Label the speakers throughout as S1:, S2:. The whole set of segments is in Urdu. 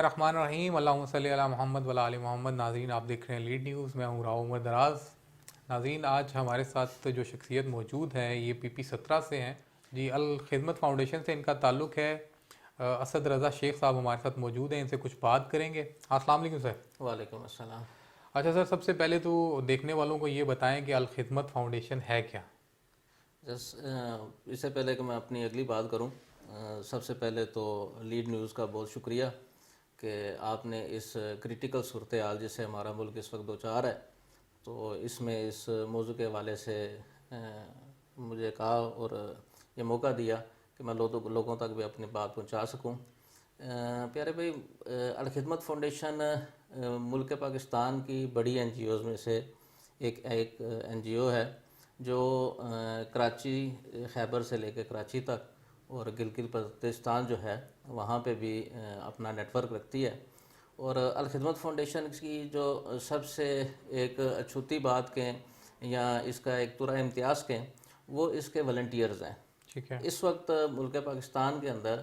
S1: الرحمن الرحیم، اللہم صلی علی محمد وعلی آل محمد۔ ناظرین، آپ دیکھ رہے ہیں لیڈ نیوز، میں ہوں راؤ عمر دراز۔ ناظرین، آج ہمارے ساتھ جو شخصیت موجود ہے یہ PP 17 سے ہیں جی، الخدمت فاؤنڈیشن سے ان کا تعلق ہے۔ اسد رضا شیخ صاحب ہمارے ساتھ موجود ہیں، ان سے کچھ بات کریں گے۔ السلام علیکم سر۔
S2: وعلیکم السلام۔
S1: اچھا سر، سب سے پہلے تو دیکھنے والوں کو یہ بتائیں کہ الخدمت فاؤنڈیشن ہے کیا؟
S2: اس سے پہلے کہ میں اپنی اگلی بات کروں، سب سے پہلے تو لیڈ نیوز کا بہت شکریہ کہ آپ نے اس کریٹیکل صورتحال جس سے ہمارا ملک اس وقت دوچار ہے، تو اس میں اس موضوع کے حوالے سے مجھے کہا اور یہ موقع دیا کہ میں لوگوں تک بھی اپنی بات پہنچا سکوں۔ پیارے بھائی، الخدمت فاؤنڈیشن ملک پاکستان کی بڑی NGOز میں سے ایک NGO ہے جو کراچی، خیبر سے لے کے کراچی تک اور گلگت بلتستان جو ہے وہاں پہ بھی اپنا نیٹ ورک رکھتی ہے۔ اور الخدمت فاؤنڈیشن کی جو سب سے ایک اچھوتی بات کہیں یا اس کا ایک طرح امتیاز کہیں، وہ اس کے والنٹیئرز ہیں۔
S1: ٹھیک ہے۔
S2: اس وقت ملک پاکستان کے اندر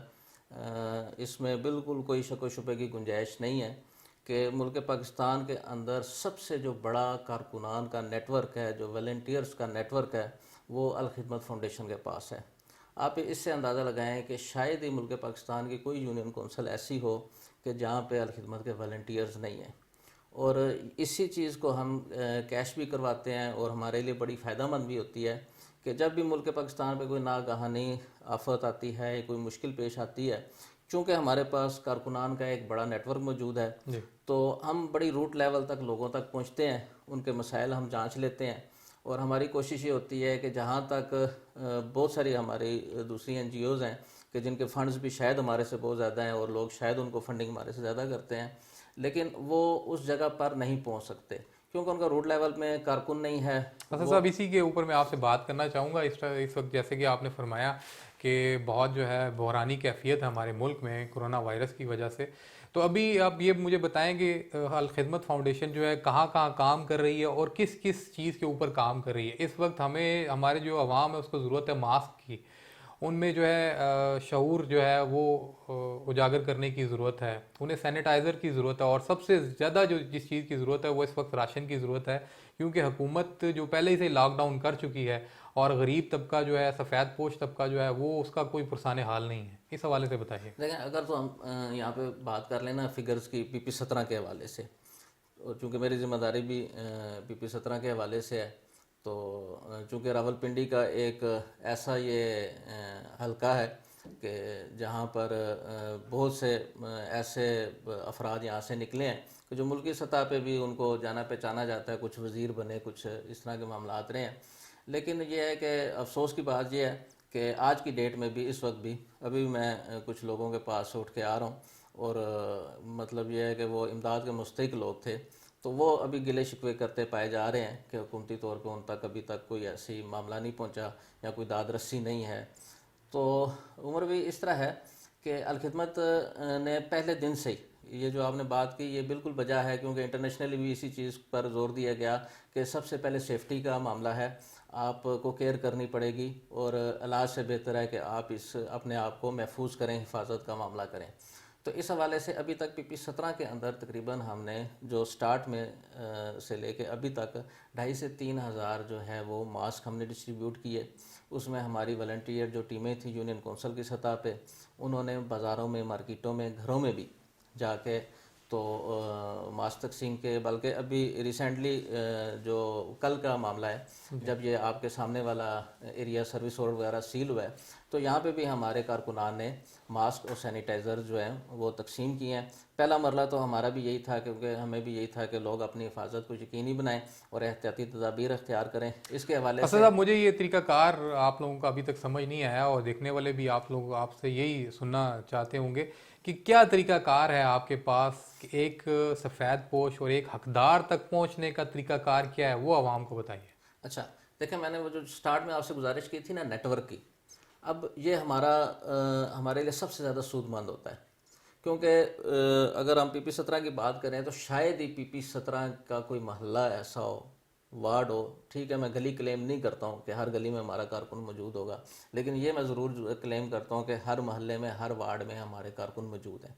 S2: اس میں بالکل کوئی شک و شبے کی گنجائش نہیں ہے کہ ملک پاکستان کے اندر سب سے جو بڑا کارکنان کا نیٹ ورک ہے، جو والنٹیئرز کا نیٹ ورک ہے، وہ الخدمت فاؤنڈیشن کے پاس ہے۔ آپ اس سے اندازہ لگائیں کہ شاید ہی ملک پاکستان کی کوئی یونین کونسل ایسی ہو کہ جہاں پہ الخدمت کے والنٹیئرز نہیں ہیں۔ اور اسی چیز کو ہم کیش بھی کرواتے ہیں اور ہمارے لیے بڑی فائدہ مند بھی ہوتی ہے کہ جب بھی ملک پاکستان پہ کوئی ناگہانی آفت آتی ہے یا کوئی مشکل پیش آتی ہے، چونکہ ہمارے پاس کارکنان کا ایک بڑا نیٹ ورک موجود ہے،
S1: جی،
S2: تو ہم بڑی روٹ لیول تک لوگوں تک پہنچتے ہیں، ان کے مسائل ہم جانچ لیتے ہیں۔ اور ہماری کوشش یہ ہوتی ہے کہ جہاں تک بہت ساری ہماری دوسری NGOز ہیں کہ جن کے فنڈز بھی شاید ہمارے سے بہت زیادہ ہیں اور لوگ شاید ان کو فنڈنگ ہمارے سے زیادہ کرتے ہیں، لیکن وہ اس جگہ پر نہیں پہنچ سکتے کیونکہ ان کا روٹ لیول میں کارکن نہیں ہے۔
S1: اسد صاحب، اسی کے اوپر میں آپ سے بات کرنا چاہوں گا۔ اس وقت جیسے کہ آپ نے فرمایا کہ بہت جو ہے بحرانی کیفیت ہے ہمارے ملک میں کرونا وائرس کی وجہ سے، تو ابھی آپ یہ مجھے بتائیں کہ الخدمت فاؤنڈیشن جو ہے کہاں کہاں کام کر رہی ہے اور کس کس چیز کے اوپر کام کر رہی ہے؟ اس وقت ہمیں، ہمارے جو عوام ہے اس کو ضرورت ہے ماسک کی، ان میں جو ہے شعور جو ہے وہ اجاگر کرنے کی ضرورت ہے، انہیں سینیٹائزر کی ضرورت ہے، اور سب سے زیادہ جو جس چیز کی ضرورت ہے وہ اس وقت راشن کی ضرورت ہے، کیونکہ حکومت جو پہلے ہی سے لاک ڈاؤن کر چکی ہے اور غریب طبقہ جو ہے، سفید پوش طبقہ جو ہے، وہ اس کا کوئی پرسان حال نہیں ہے۔ اس حوالے سے بتائیے۔
S2: لیکن اگر تو ہم یہاں پہ بات کر لینا فگرز کی PP 17 کے حوالے سے، اور چونکہ میری ذمہ داری بھی PP 17 کے حوالے سے ہے، تو چونکہ راولپنڈی کا ایک ایسا یہ حلقہ ہے کہ جہاں پر بہت سے ایسے افراد یہاں سے نکلے ہیں کہ جو ملکی سطح پہ بھی ان کو جانا پہچانا جاتا ہے، کچھ وزیر بنے، کچھ اس طرح کے معاملات رہے ہیں۔ لیکن یہ ہے کہ افسوس کی بات یہ ہے کہ آج کی ڈیٹ میں بھی، اس وقت بھی، ابھی میں کچھ لوگوں کے پاس اٹھ کے آ رہا ہوں، اور مطلب یہ ہے کہ وہ امداد کے مستحق لوگ تھے، تو وہ ابھی گلے شکوے کرتے پائے جا رہے ہیں کہ حکومتی طور پہ ان تک ابھی تک کوئی ایسی معاملہ نہیں پہنچا یا کوئی داد رسی نہیں ہے۔ تو عمر بھی اس طرح ہے کہ الخدمت نے پہلے دن سے ہی یہ جو آپ نے بات کی یہ بالکل بجا ہے، کیونکہ انٹرنیشنلی بھی اسی چیز پر زور دیا گیا کہ سب سے پہلے سیفٹی کا معاملہ ہے، آپ کو کیئر کرنی پڑے گی، اور علاج سے بہتر ہے کہ آپ اپنے آپ کو محفوظ کریں، حفاظت کا معاملہ کریں۔ تو اس حوالے سے ابھی تک PP 17 کے اندر تقریباً ہم نے جو سٹارٹ میں سے لے کے ابھی تک 2,500 سے 3,000 جو ہے وہ ماسک ہم نے ڈسٹریبیوٹ کیے۔ اس میں ہماری والنٹیئر جو ٹیمیں تھیں یونین کونسل کی سطح پہ، انہوں نے بازاروں میں، مارکیٹوں میں، گھروں میں بھی جا کے تو ماسک تقسیم کے، بلکہ ابھی ریسنٹلی جو کل کا معاملہ ہے، جب یہ آپ کے سامنے والا ایریا سروس روڈ وغیرہ سیل ہوا ہے، تو یہاں پہ بھی ہمارے کارکنان نے ماسک اور سینیٹائزر جو ہیں وہ تقسیم کیے ہیں۔ پہلا مرحلہ تو ہمارا بھی یہی تھا، کیونکہ ہمیں بھی یہی تھا کہ لوگ اپنی حفاظت کو یقینی بنائیں اور احتیاطی تدابیر اختیار کریں۔ اس کے حوالے
S1: اسد
S2: سے
S1: صاحب، مجھے یہ طریقہ کار آپ لوگوں کا ابھی تک سمجھ نہیں آیا، اور دیکھنے والے بھی آپ سے یہی سننا چاہتے ہوں گے کہ کیا طریقہ کار ہے آپ کے پاس کہ ایک سفید پوش اور ایک حقدار تک پہنچنے کا طریقہ کار کیا ہے، وہ عوام کو بتائیے۔
S2: اچھا دیکھیں، میں نے وہ جو سٹارٹ میں آپ سے گزارش کی تھی نا نیٹ ورک کی، اب یہ ہمارے لیے سب سے زیادہ سود مند ہوتا ہے، کیونکہ اگر ہم PP 17 کی بات کریں تو شاید ہی PP 17 کا کوئی محلہ ایسا ہو، وارڈ ہو، ٹھیک ہے میں گلی کلیم نہیں کرتا ہوں کہ ہر گلی میں ہمارا کارکن موجود ہوگا، لیکن یہ میں ضرور کلیم کرتا ہوں کہ ہر محلے میں، ہر وارڈ میں ہمارے کارکن موجود ہیں۔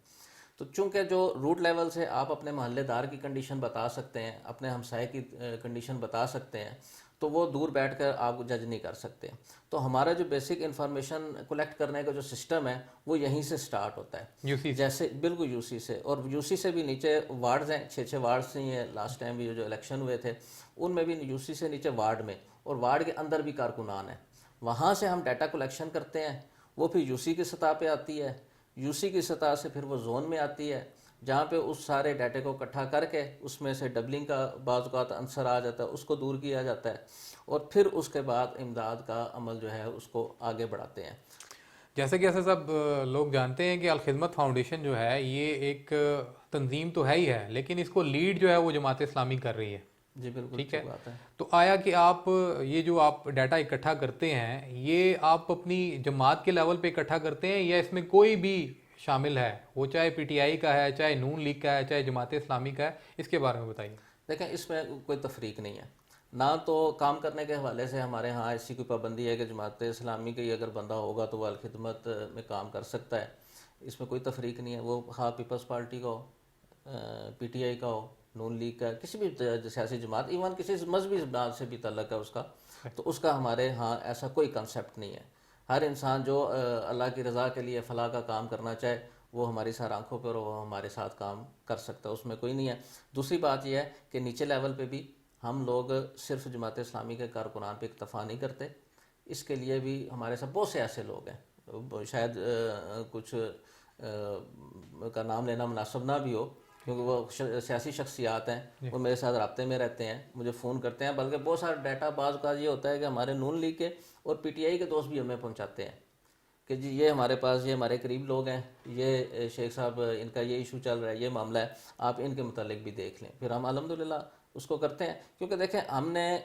S2: تو چونکہ جو روٹ لیول سے آپ اپنے محلے دار کی کنڈیشن بتا سکتے ہیں، اپنے ہمسائے کی کنڈیشن بتا سکتے ہیں، تو وہ دور بیٹھ کر آپ جج نہیں کر سکتے. تو ہمارا جو بیسک انفارمیشن کلیکٹ کرنے کا جو سسٹم ہے وہ یہیں سے سٹارٹ ہوتا ہے.
S1: یوسی
S2: جیسے بالکل یو سی سے، اور یو سی سے بھی نیچے وارڈز ہیں، 6 وارڈز ہیں. لاسٹ ٹائم بھی جو الیکشن ہوئے تھے ان میں بھی یو سی سے نیچے وارڈ میں، اور وارڈ کے اندر بھی کارکنان ہیں. وہاں سے ہم ڈیٹا کلیکشن کرتے ہیں، وہ پھر یو سی کی سطح پہ آتی ہے. یو سی کی سطح سے پھر وہ زون میں آتی ہے، جہاں پہ اس سارے ڈیٹے کو اکٹھا کر کے اس میں سے ڈبلنگ کا بعض اوقات عنصر آ جاتا ہے، اس کو دور کیا جاتا ہے، اور پھر اس کے بعد امداد کا عمل جو ہے اس کو آگے بڑھاتے ہیں.
S1: جیسے کہ اسد صاحب لوگ جانتے ہیں کہ الخدمت فاؤنڈیشن جو ہے یہ ایک تنظیم تو ہے ہی ہے، لیکن اس کو لیڈ جو ہے وہ جماعت اسلامی کر رہی ہے.
S2: جی بالکل
S1: ٹھیک
S2: صحیح
S1: ہے،
S2: بات ہے.
S1: تو آیا کہ آپ یہ جو آپ ڈیٹا اکٹھا کرتے ہیں یہ آپ اپنی جماعت کے لیول پہ اکٹھا کرتے ہیں، یا اس میں کوئی بھی شامل ہے، وہ چاہے پی ٹی آئی کا ہے، چاہے نون لیگ کا ہے، چاہے جماعت اسلامی کا ہے؟ اس کے بارے میں بتائیے.
S2: دیکھیں اس میں کوئی تفریق نہیں ہے، نہ تو کام کرنے کے حوالے سے ہمارے ہاں ایسی کوئی پابندی ہے کہ جماعت اسلامی کا ہی اگر بندہ ہوگا تو وہ الخدمت میں کام کر سکتا ہے. اس میں کوئی تفریق نہیں ہے، وہ خواہ پیپلز پارٹی کا ہو، پی ٹی آئی کا ہو، نون لیگ کا، کسی بھی سیاسی جماعت، ایون کسی مذہبی جماعت سے بھی تعلق ہے اس کا، تو اس کا ہمارے ہاں ایسا کوئی کنسیپٹ نہیں ہے. ہر انسان جو اللہ کی رضا کے لیے فلاح کا کام کرنا چاہے وہ ہماری سر آنکھوں پر وہ ہمارے ساتھ کام کر سکتا ہے، اس میں کوئی نہیں ہے. دوسری بات یہ ہے کہ نیچے لیول پہ بھی ہم لوگ صرف جماعت اسلامی کے کارکنان پہ اکتفا نہیں کرتے، اس کے لیے بھی ہمارے ساتھ بہت سے ایسے لوگ ہیں، شاید کچھ کا نام لینا مناسب نہ بھی ہو کیونکہ وہ سیاسی شخصیات ہیں، وہ میرے ساتھ رابطے میں رہتے ہیں، مجھے فون کرتے ہیں، بلکہ بہت سارا ڈیٹا بعض کا یہ ہوتا ہے کہ ہمارے نون لیگ کے اور پی ٹی آئی کے دوست بھی ہمیں پہنچاتے ہیں کہ جی یہ ہمارے پاس، یہ ہمارے قریب لوگ ہیں، یہ شیخ صاحب ان کا یہ ایشو چل رہا ہے، یہ معاملہ ہے، آپ ان کے متعلق بھی دیکھ لیں. پھر ہم الحمدللہ اس کو کرتے ہیں، کیونکہ دیکھیں ہم نے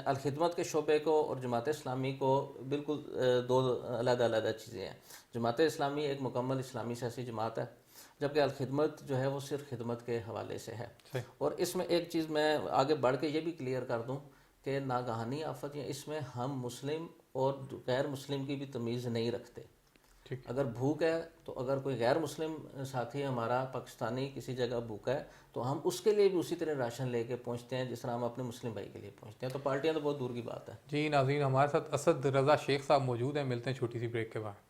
S2: الخدمت کے شعبے کو اور جماعت اسلامی کو بالکل دو علیحدہ علیحدہ چیزیں ہیں. جماعت اسلامی ایک مکمل اسلامی سیاسی جماعت ہے، جبکہ الخدمت جو ہے وہ صرف خدمت کے حوالے سے ہے. اور اس میں ایک چیز میں آگے بڑھ کے یہ بھی کلیئر کر دوں کہ ناگہانی آفت، یا اس میں ہم مسلم اور غیر مسلم کی بھی تمیز نہیں رکھتے. اگر بھوک ہے تو اگر کوئی غیر مسلم ساتھی ہمارا پاکستانی کسی جگہ بھوکا ہے تو ہم اس کے لیے بھی اسی طرح راشن لے کے پہنچتے ہیں جس طرح ہم اپنے مسلم بھائی کے لیے پہنچتے ہیں. تو پارٹیاں تو بہت دور کی بات ہے.
S1: جی ناظرین، ہمارے ساتھ اسد رضا شیخ صاحب موجود ہیں، ملتے ہیں چھوٹی سی بریک کے بعد.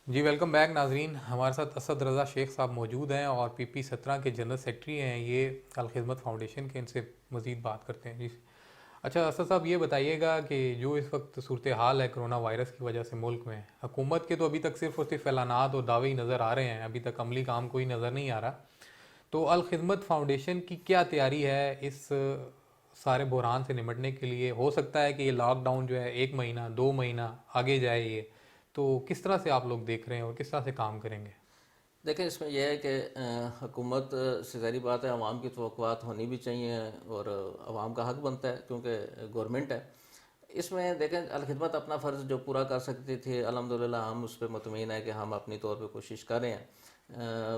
S1: جی ویلکم بیک ناظرین، ہمارے ساتھ اسد رضا شیخ صاحب موجود ہیں اور پی پی 17 کے جنرل سیکرٹری ہیں یہ الخدمت فاؤنڈیشن کے. ان سے مزید بات کرتے ہیں. جی اچھا اسد صاحب یہ بتائیے گا کہ جو اس وقت صورتحال ہے کرونا وائرس کی وجہ سے ملک میں، حکومت کے تو ابھی تک صرف اور صرف اعلانات اور دعوے ہی نظر آ رہے ہیں، ابھی تک عملی کام کوئی نظر نہیں آ رہا. تو الخدمت فاؤنڈیشن کی کیا تیاری ہے اس سارے بحران سے نمٹنے کے لیے؟ ہو سکتا ہے کہ یہ لاک ڈاؤن جو ہے 1 مہینہ 2 مہینہ آگے جائے، یہ تو کس طرح سے آپ لوگ دیکھ رہے ہیں اور کس طرح سے کام کریں گے؟
S2: دیکھیں اس میں یہ ہے کہ حکومت سے ظاہری بات ہے عوام کی توقعات ہونی بھی چاہیے اور عوام کا حق بنتا ہے کیونکہ گورنمنٹ ہے. اس میں دیکھیں الخدمت اپنا فرض جو پورا کر سکتی تھی الحمدللہ ہم اس پہ مطمئن ہیں کہ ہم اپنی طور پہ کوشش کر رہے ہیں.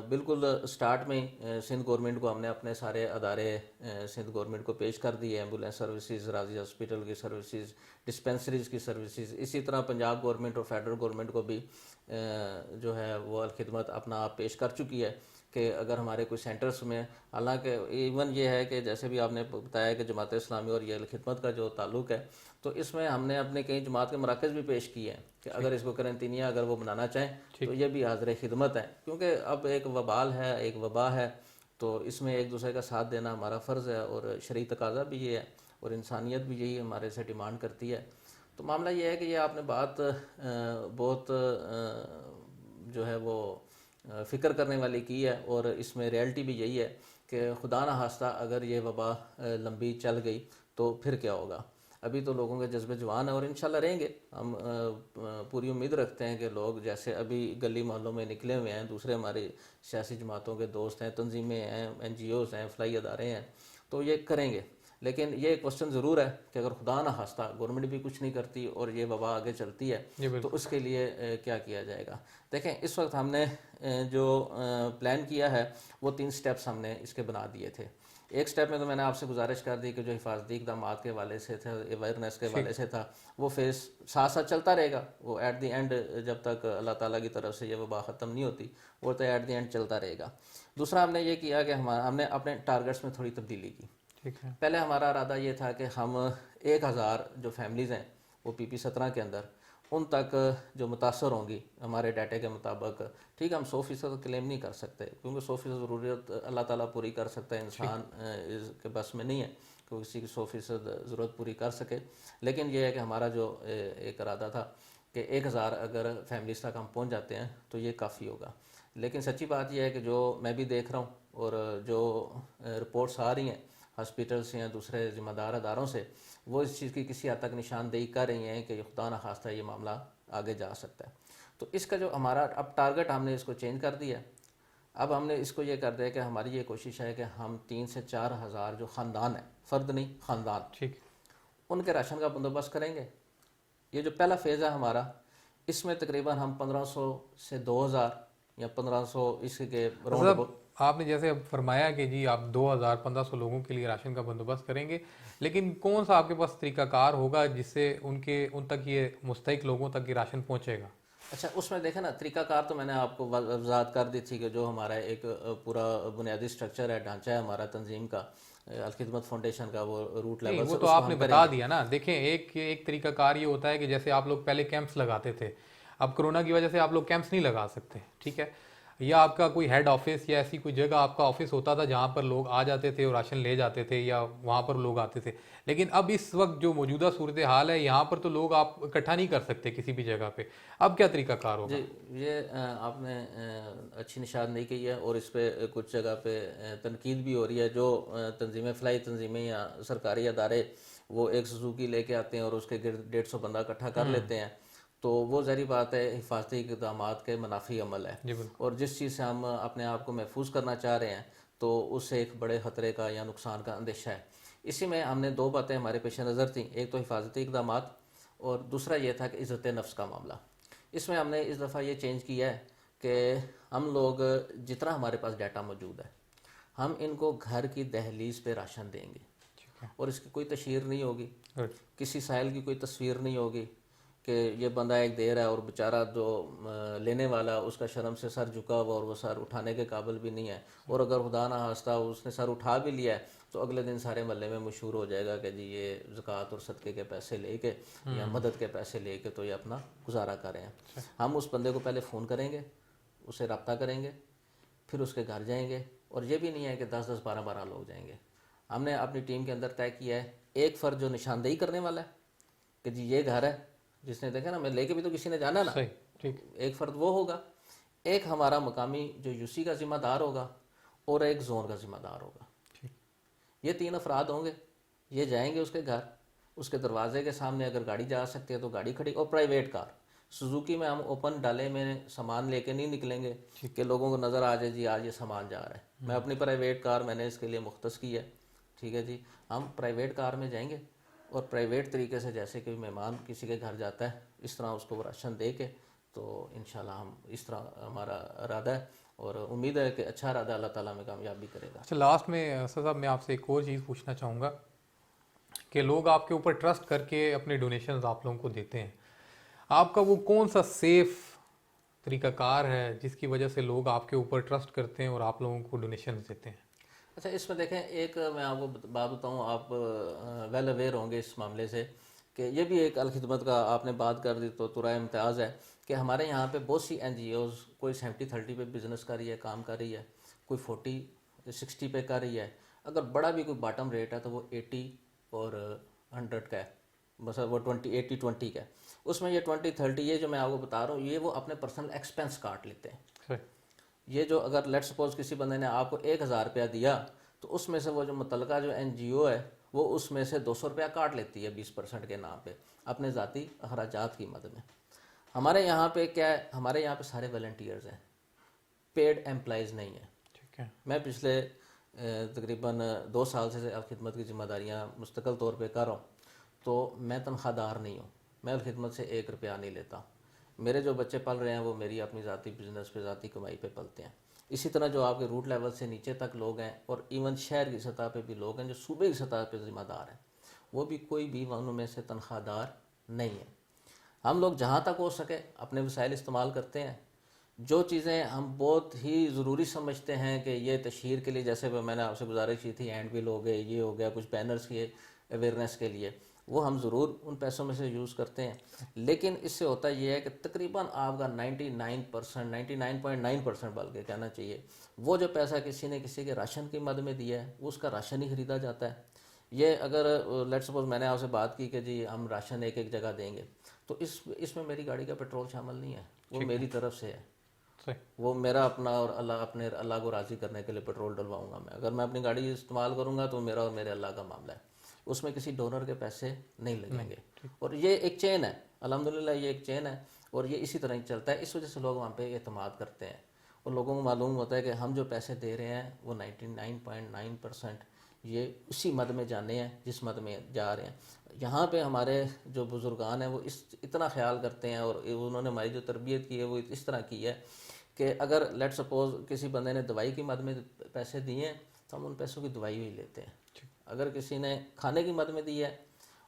S2: بالکل سٹارٹ میں سندھ گورنمنٹ کو ہم نے اپنے سارے ادارے سندھ گورنمنٹ کو پیش کر دیے، ایمبولینس سروسز، راضی ہاسپٹل کی سروسز، ڈسپینسریز کی سروسز. اسی طرح پنجاب گورنمنٹ اور فیڈرل گورنمنٹ کو بھی جو ہے وہ الخدمت اپنا آپ پیش کر چکی ہے کہ اگر ہمارے کوئی سینٹرز میں، حالانکہ ایون یہ ہے کہ جیسے بھی آپ نے بتایا کہ جماعت اسلامی اور یہ الخدمت کا جو تعلق ہے، تو اس میں ہم نے اپنے کئی جماعت کے مراکز بھی پیش کیے ہیں کہ اگر اس کو کرنٹینیا اگر وہ بنانا چاہیں تو یہ بھی حاضر خدمت ہے، کیونکہ اب ایک وبال ہے، ایک وبا ہے، تو اس میں ایک دوسرے کا ساتھ دینا ہمارا فرض ہے اور شرعی تقاضا بھی یہ ہے اور انسانیت بھی یہی ہمارے سے ڈیمانڈ کرتی ہے. تو معاملہ یہ ہے کہ یہ آپ نے بات بہت جو ہے وہ فکر کرنے والی کی ہے، اور اس میں ریئلٹی بھی یہی ہے کہ خدا نہ خواستہ اگر یہ وبا لمبی چل گئی تو پھر کیا ہوگا. ابھی تو لوگوں کے جذبے جوان ہیں اور انشاءاللہ رہیں گے. ہم پوری امید رکھتے ہیں کہ لوگ جیسے ابھی گلی محلوں میں نکلے ہوئے ہیں، دوسرے ہماری سیاسی جماعتوں کے دوست ہیں، تنظیمیں ہیں، این جی اوز ہیں، فلاحی ادارے ہیں، تو یہ کریں گے. لیکن یہ کوشچن ضرور ہے کہ اگر خدا نہ خواستہ گورنمنٹ بھی کچھ نہیں کرتی اور یہ وبا آگے چلتی ہے تو اس کے لیے کیا کیا جائے گا. دیکھیں اس وقت ہم نے جو پلان کیا ہے وہ 3 سٹیپس ہم نے اس کے بنا دیے تھے. ایک سٹیپ میں تو میں نے آپ سے گزارش کر دی کہ جو حفاظتی اقدامات کے حوالے سے تھا, اویئرنیس کے حوالے سے تھا, وہ فیس ساتھ ساتھ چلتا رہے گا. وہ ایٹ دی اینڈ جب تک اللہ تعالیٰ کی طرف سے یہ وبا ختم نہیں ہوتی وہ تو ایٹ دی اینڈ چلتا رہے گا. دوسرا ہم نے یہ کیا کہ ہم نے اپنے ٹارگٹس میں تھوڑی تبدیلی کی. پہلے ہمارا ارادہ یہ تھا کہ ہم 1000 جو فیملیز ہیں وہ PP17 کے اندر ان تک جو متاثر ہوں گی ہمارے ڈیٹے کے مطابق, ٹھیک ہے ہم 100% کلیم نہیں کر سکتے کیونکہ 100% ضرورت اللہ تعالیٰ پوری کر سکتا ہے, انسان کے بس میں نہیں ہے کہ کسی کی 100% ضرورت پوری کر سکے. لیکن یہ ہے کہ ہمارا جو ایک ارادہ تھا کہ 1000 اگر فیملیز تک ہم پہنچ جاتے ہیں تو یہ کافی ہوگا. لیکن سچی بات یہ ہے کہ جو میں بھی دیکھ رہا ہوں اور جو رپورٹس آ رہی ہیں ہاسپٹل سے یا دوسرے ذمہ دار اداروں سے, وہ اس چیز کی کسی حد تک نشاندہی کر رہی ہیں کہ خدا نہ خواستہ یہ معاملہ آگے جا سکتا ہے. تو اس کا جو ہمارا اب ٹارگٹ ہم نے اس کو چینج کر دیا. اب ہم نے اس کو یہ کر دیا کہ ہماری یہ کوشش ہے کہ ہم 3 سے 4 ہزار جو خاندان ہیں, فرد نہیں خاندان,
S1: ٹھیک,
S2: ان کے راشن کا بندوبست کریں گے. یہ جو پہلا فیز ہے ہمارا, اس میں تقریباً ہم 1500 سے 2000 یا 1500 اس کے راؤنڈ.
S1: آپ نے جیسے فرمایا کہ جی آپ 2000-1500 لوگوں کے لیے راشن کا بندوبست کریں گے, لیکن کون سا آپ کے پاس طریقہ کار ہوگا جس سے ان تک یہ مستحق لوگوں تک یہ راشن پہنچے گا؟
S2: اچھا, اس میں دیکھیں نا طریقہ کار تو میں نے آپ کو وضاحت کر دی تھی کہ جو ہمارا ایک پورا بنیادی سٹرکچر ہے, ڈھانچہ ہے ہمارا تنظیم کا, الخدمت فاؤنڈیشن کا, وہ روٹ لیول سے
S1: وہ تو آپ نے بتا دیا نا. دیکھیں ایک طریقہ کار یہ ہوتا ہے کہ جیسے آپ لوگ پہلے کیمپس لگاتے تھے, اب کرونا کی وجہ سے آپ لوگ کیمپس نہیں لگا سکتے, ٹھیک ہے, یا آپ کا کوئی ہیڈ آفس یا ایسی کوئی جگہ آپ کا آفس ہوتا تھا جہاں پر لوگ آ جاتے تھے اور راشن لے جاتے تھے یا وہاں پر لوگ آتے تھے. لیکن اب اس وقت جو موجودہ صورتحال ہے یہاں پر تو لوگ آپ اکٹھا نہیں کر سکتے کسی بھی جگہ پہ. اب کیا طریقہ کار ہوگا؟
S2: جی, یہ آپ نے اچھی نشاندہی کی ہے اور اس پہ کچھ جگہ پہ تنقید بھی ہو رہی ہے. جو تنظیمیں, فلاحی تنظیمیں یا سرکاری ادارے, وہ ایک سزوکی لے کے آتے ہیں اور اس کے گرد 150 بندہ اکٹھا کر لیتے ہیں, تو وہ ظاہری بات ہے حفاظتی اقدامات کے منافی عمل ہے. اور جس چیز سے ہم اپنے آپ کو محفوظ کرنا چاہ رہے ہیں تو اس سے ایک بڑے خطرے کا یا نقصان کا اندیشہ ہے. اسی میں ہم نے 2 باتیں ہمارے پیش نظر تھیں, ایک تو حفاظتی اقدامات اور دوسرا یہ تھا کہ عزت نفس کا معاملہ. اس میں ہم نے اس دفعہ یہ چینج کیا ہے کہ ہم لوگ جتنا ہمارے پاس ڈیٹا موجود ہے ہم ان کو گھر کی دہلیز پہ راشن دیں گے, اور اس کی کوئی تشہیر نہیں ہوگی, کسی سائل کی کوئی تصویر نہیں ہوگی کہ یہ بندہ ایک دے رہا ہے اور بیچارہ جو لینے والا اس کا شرم سے سر جھکا ہوا اور وہ سر اٹھانے کے قابل بھی نہیں ہے, اور اگر خدا نہ خواستہ اس نے سر اٹھا بھی لیا ہے تو اگلے دن سارے محلے میں مشہور ہو جائے گا کہ جی یہ زکوٰۃ اور صدقے کے پیسے لے کے یا مدد کے پیسے لے کے تو یہ اپنا گزارا کر رہے ہیں. ہم اس بندے کو پہلے فون کریں گے, اسے رابطہ کریں گے, پھر اس کے گھر جائیں گے, اور یہ بھی نہیں ہے کہ 10-10 12-12 لوگ جائیں گے. ہم نے اپنی ٹیم کے اندر طے کیا ہے ایک فرد جو نشاندہی کرنے والا ہے کہ جی یہ گھر ہے, جس نے دیکھا نا, میں لے کے بھی تو کسی نے جانا نا, ایک فرد وہ ہوگا, ایک ہمارا مقامی جو UC کا ذمہ دار ہوگا, اور ایک زون کا ذمہ دار ہوگا. یہ 3 افراد ہوں گے, یہ جائیں گے اس کے گھر, اس کے دروازے کے سامنے اگر گاڑی جا سکتے ہے تو گاڑی کھڑی, اور پرائیویٹ کار سوزوکی میں ہم اوپن ڈالے میں سامان لے کے نہیں نکلیں گے کہ لوگوں کو نظر آ جائے جی آج یہ سامان جا رہا ہے. میں اپنی پرائیویٹ کار میں نے اس کے لیے مختص کی ہے, ٹھیک ہے جی. ہم پرائیویٹ کار میں جائیں گے اور پرائیویٹ طریقے سے جیسے کہ مہمان کسی کے گھر جاتا ہے اس طرح اس کو وہ راشن دے کے, تو انشاءاللہ ہم اس طرح ہمارا ارادہ ہے, اور امید ہے کہ اچھا ارادہ اللہ تعالیٰ میں کامیاب بھی کرے گا.
S1: اچھا, لاسٹ میں اسد صاحب میں آپ سے ایک اور چیز پوچھنا چاہوں گا کہ لوگ آپ کے اوپر ٹرسٹ کر کے اپنے ڈونیشنز آپ لوگوں کو دیتے ہیں, آپ کا وہ کون سا سیف طریقہ کار ہے جس کی وجہ سے لوگ آپ کے اوپر ٹرسٹ کرتے ہیں اور آپ لوگوں کو ڈونیشنز دیتے ہیں؟
S2: اچھا, اس میں دیکھیں ایک میں آپ کو بات بتاؤں, آپ ویل اویئر ہوں گے اس معاملے سے کہ یہ بھی ایک الخدمت کا آپ نے بات کر دی تو ترائے امتیاز ہے کہ ہمارے یہاں پہ بہت سی NGOs کوئی 70-30 پہ بزنس کر رہی ہے, کام کر رہی ہے, کوئی 40-60 پہ کر رہی ہے. اگر بڑا بھی کوئی باٹم ریٹ ہے تو وہ 80 اور 100 کا ہے, بس وہ 80-20 کا ہے. اس میں یہ 20-30 یہ جو میں آپ کو بتا رہا ہوں یہ وہ اپنے پرسنل ایکسپینس کاٹ لیتے ہیں. یہ جو اگر لیٹ سپوز کسی بندے نے آپ کو 1000 روپیہ دیا تو اس میں سے وہ جو متعلقہ جو NGO ہے وہ اس میں سے 200 روپیہ کاٹ لیتی ہے 20% کے نام پہ اپنے ذاتی اخراجات کی مد میں. ہمارے یہاں پہ کیا ہے, ہمارے یہاں پہ سارے والنٹیئرز ہیں, پیڈ امپلائیز نہیں ہیں. میں پچھلے تقریباً 2 سال سے الخدمت کی ذمہ داریاں مستقل طور پہ کر رہا ہوں، تو میں تنخواہ دار نہیں ہوں، میں الخدمت سے 1 روپیہ نہیں لیتا. میرے جو بچے پل رہے ہیں وہ میری اپنی ذاتی بزنس پہ ذاتی کمائی پہ پلتے ہیں. اسی طرح جو آپ کے روٹ لیول سے نیچے تک لوگ ہیں، اور ایون شہر کی سطح پہ بھی لوگ ہیں جو صوبے کی سطح پہ ذمہ دار ہیں، وہ بھی کوئی بھی ان میں سے تنخواہ دار نہیں ہے. ہم لوگ جہاں تک ہو سکے اپنے وسائل استعمال کرتے ہیں. جو چیزیں ہم بہت ہی ضروری سمجھتے ہیں کہ یہ تشہیر کے لیے، جیسے میں نے آپ سے گزارش کی تھی ہینڈ بل ہو گئے، یہ ہو گیا، کچھ بینرز کیے اویئرنیس کے لیے، وہ ہم ضرور ان پیسوں میں سے یوز کرتے ہیں. لیکن اس سے ہوتا یہ ہے کہ تقریباً آپ کا 99%، 99.9% بلکہ کہنا چاہیے، وہ جو پیسہ کسی نے کسی کے راشن کی مد میں دیا ہے وہ اس کا راشن ہی خریدا جاتا ہے. یہ اگر لیٹ سپوز میں نے آپ سے بات کی کہ جی ہم راشن ایک جگہ دیں گے، تو اس میں میری گاڑی کا پیٹرول شامل نہیں ہے، وہ میری طرف سے ہے. وہ میرا اپنا، اور اللہ کو راضی کرنے کے لیے پیٹرول ڈلواؤں گا میں. اگر میں اپنی گاڑی استعمال کروں گا تو میرا اور میرے اللہ کا معاملہ ہے، اس میں کسی ڈونر کے پیسے نہیں لگیں گے. اور یہ ایک چین ہے، الحمدللہ یہ ایک چین ہے، اور یہ اسی طرح ہی چلتا ہے. اس وجہ سے لوگ وہاں پہ اعتماد کرتے ہیں، اور لوگوں کو معلوم ہوتا ہے کہ ہم جو پیسے دے رہے ہیں وہ 99.9% یہ اسی مد میں جانے ہیں جس مد میں جا رہے ہیں. یہاں پہ ہمارے جو بزرگان ہیں وہ اتنا خیال کرتے ہیں، اور انہوں نے ہماری جو تربیت کی ہے وہ اس طرح کی ہے کہ اگر لیٹ سپوز کسی بندے نے دوائی کی مد میں پیسے دیے ہیں تو ہم ان پیسوں کی دوائی ہی لیتے ہیں. اگر کسی نے کھانے کی مد میں دی ہے،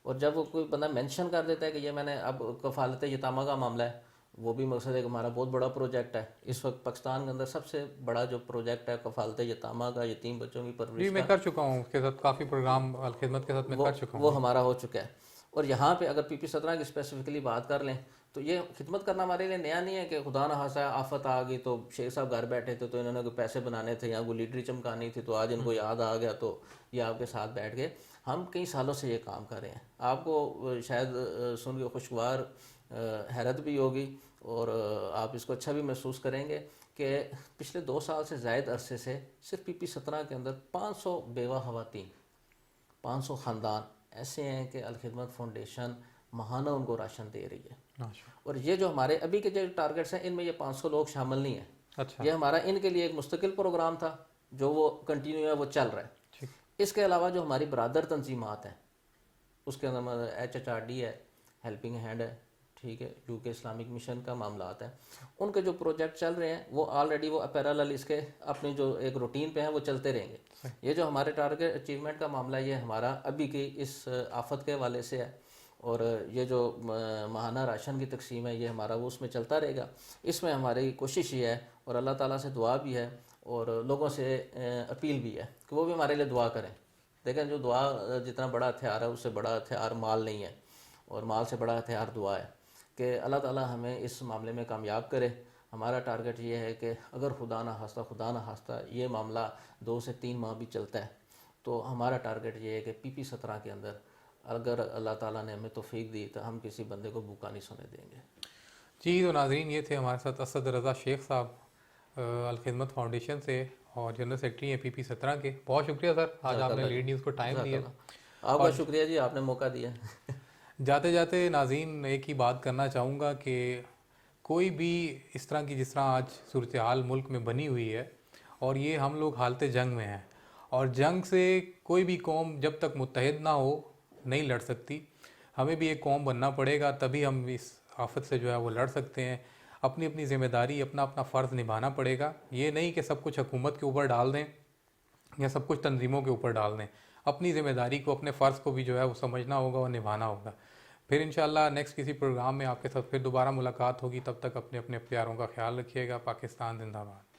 S2: اور جب وہ کوئی بندہ مینشن کر دیتا ہے کہ یہ میں نے اب کفالت یتامہ کا معاملہ ہے، وہ بھی مقصد ہے کہ ہمارا بہت بڑا پروجیکٹ ہے. اس وقت پاکستان کے اندر سب سے بڑا جو پروجیکٹ ہے کفالت یتامہ کا، یتیم بچوں کی
S1: جی
S2: پرورش
S1: میں
S2: کا،
S1: کر چکا ہوں اس کے ساتھ کافی پروگرام الخدمت کے ساتھ میں کر چکا ہوں.
S2: وہ ہمارا ہو چکا ہے. اور یہاں پہ اگر PP 17 کی اسپیسیفکلی بات کر لیں تو یہ خدمت کرنا ہمارے لیے نیا نہیں ہے کہ خدا نہ خاصا آفت آ گئی تو شیخ صاحب گھر بیٹھے تھے تو انہوں نے کوئی پیسے بنانے تھے یا کوئی لیڈری چمکانی تھی تو آج ان کو یاد آ گیا تو یہ آپ کے ساتھ بیٹھ گئے. ہم کئی سالوں سے یہ کام کر رہے ہیں. آپ کو شاید سن کے خوشگوار حیرت بھی ہوگی، اور آپ اس کو اچھا بھی محسوس کریں گے کہ پچھلے 2 سال سے زائد عرصے سے صرف PP 17 کے اندر 500 بیوہ خواتین، 500 خاندان ایسے ہیں کہ الخدمت فاؤنڈیشن ماہانہ ان کو راشن دے رہی ہے. اور یہ جو ہمارے ابھی کے جو ٹارگیٹس ہیں ان میں یہ 500 لوگ شامل نہیں ہیں.
S1: اچھا.
S2: یہ ہمارا ان کے لیے ایک مستقل پروگرام تھا جو وہ کنٹینیو ہے، وہ چل رہا ہے. اس کے علاوہ جو ہماری برادر تنظیمات ہیں اس کے اندر HHRD ہے، ہیلپنگ ہینڈ ہے، ٹھیک ہے، UK اسلامک مشن کا معاملات ہیں. ان کے جو پروجیکٹ چل رہے ہیں وہ آلریڈی وہ پیرالل اس کے اپنی جو ایک روٹین پہ ہیں وہ چلتے رہیں گے. یہ جو ہمارے ٹارگیٹ اچیومنٹ کا معاملہ یہ ہمارا ابھی کی اس آفت کے حوالے سے ہے، اور یہ جو ماہانہ راشن کی تقسیم ہے یہ ہمارا وہ اس میں چلتا رہے گا. اس میں ہماری کوشش یہ ہے، اور اللہ تعالیٰ سے دعا بھی ہے اور لوگوں سے اپیل بھی ہے کہ وہ بھی ہمارے لیے دعا کریں. دیکھیں جو دعا جتنا بڑا ہتھیار ہے اس سے بڑا ہتھیار مال نہیں ہے، اور مال سے بڑا ہتھیار دعا ہے. کہ اللہ تعالیٰ ہمیں اس معاملے میں کامیاب کرے. ہمارا ٹارگٹ یہ ہے کہ اگر خدا نہ خواستہ یہ معاملہ 2 سے 3 ماہ بھی چلتا ہے تو ہمارا ٹارگٹ یہ ہے کہ PP 17 کے اندر اگر اللہ تعالیٰ نے ہمیں توفیق دی تو ہم کسی بندے کو بھوکا نہیں سونے دیں گے.
S1: جی تو ناظرین یہ تھے ہمارے ساتھ اسد رضا شیخ صاحب الخدمت فاؤنڈیشن سے اور جنرل سیکرٹری ہیں PP 17 کے. بہت شکریہ سر، آج آپ نے لیڈ نیوز کو ٹائم دیا.
S2: آپ کا شکریہ جی، آپ نے موقع دیا.
S1: جاتے جاتے ناظرین ایک ہی بات کرنا چاہوں گا کہ کوئی بھی اس طرح کی جس طرح آج صورتحال ملک میں بنی ہوئی ہے، اور یہ ہم لوگ حالت جنگ میں ہیں، اور جنگ سے کوئی بھی قوم جب تک متحد نہ ہو نہیں لڑ سکتی. ہمیں بھی ایک قوم بننا پڑے گا، تبھی ہم اس آفت سے جو ہے وہ لڑ سکتے ہیں. اپنی اپنی ذمہ داری، اپنا اپنا فرض نبھانا پڑے گا. یہ نہیں کہ سب کچھ حکومت کے اوپر ڈال دیں یا سب کچھ تنظیموں کے اوپر ڈال دیں. اپنی ذمہ داری کو، اپنے فرض کو بھی جو ہے وہ سمجھنا ہوگا اور نبھانا ہوگا. پھر انشاءاللہ نیکسٹ کسی پروگرام میں آپ کے ساتھ پھر دوبارہ ملاقات ہوگی. تب تک اپنے اپنے پیاروں کا خیال رکھیے گا. پاکستان زندہ باد.